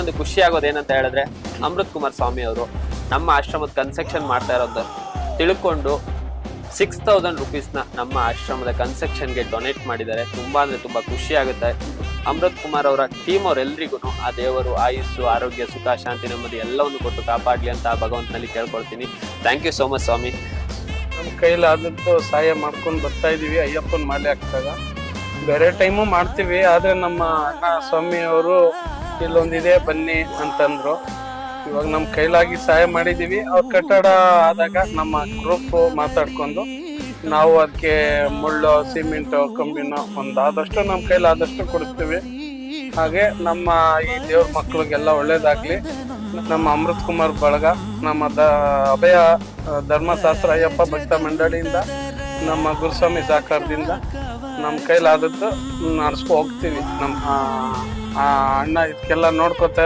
ಇನ್ನೊಂದು ಖುಷಿ ಆಗೋದು ಏನಂತ ಹೇಳಿದ್ರೆ, ಅಮೃತ್ ಕುಮಾರ್ ಸ್ವಾಮಿ ಅವರು ನಮ್ಮ ಆಶ್ರಮದ ಕನ್ಸ್ಟ್ರಕ್ಷನ್ ಮಾಡ್ತಾ ಇರೋದು ತಿಳ್ಕೊಂಡು 6000 ರುಪೀಸ್ನ ನಮ್ಮ ಆಶ್ರಮದ ಕನ್ಸ್ಟ್ರಕ್ಷನ್ಗೆ ಡೊನೇಟ್ ಮಾಡಿದ್ದಾರೆ. ತುಂಬಾ ಅಂದ್ರೆ ತುಂಬಾ ಖುಷಿ ಆಗುತ್ತೆ. ಅಮೃತ್ ಕುಮಾರ್ ಅವರ ಟೀಮ್ ಅವರೆಲ್ಲರಿಗೂ ಆ ದೇವರು ಆಯುಸ್ಸು, ಆರೋಗ್ಯ, ಸುಖ, ಶಾಂತಿ, ನೆಮ್ಮದಿ ಎಲ್ಲವನ್ನು ಕೊಟ್ಟು ಕಾಪಾಡಲಿ ಅಂತ ಭಗವಂತನಲ್ಲಿ ಕೇಳ್ಕೊಳ್ತೀನಿ. ಥ್ಯಾಂಕ್ ಯು ಸೋ ಮಚ್ ಸ್ವಾಮಿ. ನಮ್ಮ ಕೈಲಾದದ್ದು ಸಹಾಯ ಮಾಡ್ಕೊಂಡು ಬರ್ತಾ ಇದೀವಿ. ಅಯ್ಯಪ್ಪನ ಮಾಲೆ ಹಾಕ್ದಾಗ ಬೇರೆ ಟೈಮು ಮಾಡ್ತೀವಿ, ಆದ್ರೆ ನಮ್ಮ ಅಣ್ಣ ಸ್ವಾಮಿ ಅವರು ಇಲ್ಲೊಂದಿದೆ ಬನ್ನಿ ಅಂತಂದ್ರು. ಇವಾಗ ನಮ್ಮ ಕೈಲಾಗಿ ಸಹಾಯ ಮಾಡಿದೀವಿ. ಅವ್ರ ಕಟ್ಟಡ ಆದಾಗ ನಮ್ಮ ಗ್ರೂಪ್ ಮಾತಾಡ್ಕೊಂಡು ನಾವು ಅದಕ್ಕೆ ಮುಳ್ಳು, ಸಿಮೆಂಟ್, ಕಂಬಿನ ಒಂದಾದಷ್ಟು ನಮ್ಮ ಕೈಲಾದಷ್ಟು ಕೊಡಿಸ್ತೀವಿ. ಹಾಗೆ ನಮ್ಮ ಈ ದೇವ್ರ ಮಕ್ಳಿಗೆಲ್ಲ ಒಳ್ಳೇದಾಗ್ಲಿ. ನಮ್ಮ ಅಮೃತ್ ಕುಮಾರ್ ಬಳಗ, ನಮ್ಮ ಅಭಯ ಧರ್ಮಶಾಸ್ತ್ರ ಅಯ್ಯಪ್ಪ ಭಕ್ತ ಮಂಡಳಿಯಿಂದ, ನಮ್ಮ ಗುರುಸ್ವಾಮಿ ಸಹಕಾರದಿಂದ ನಮ್ಮ ಕೈಲಾದದ್ದು ನಡೆಸ್ಕೊ ಹೋಗ್ತೀವಿ. ನಮ್ಮ ಅಣ್ಣ ಇದಕ್ಕೆಲ್ಲ ನೋಡ್ಕೋತಾ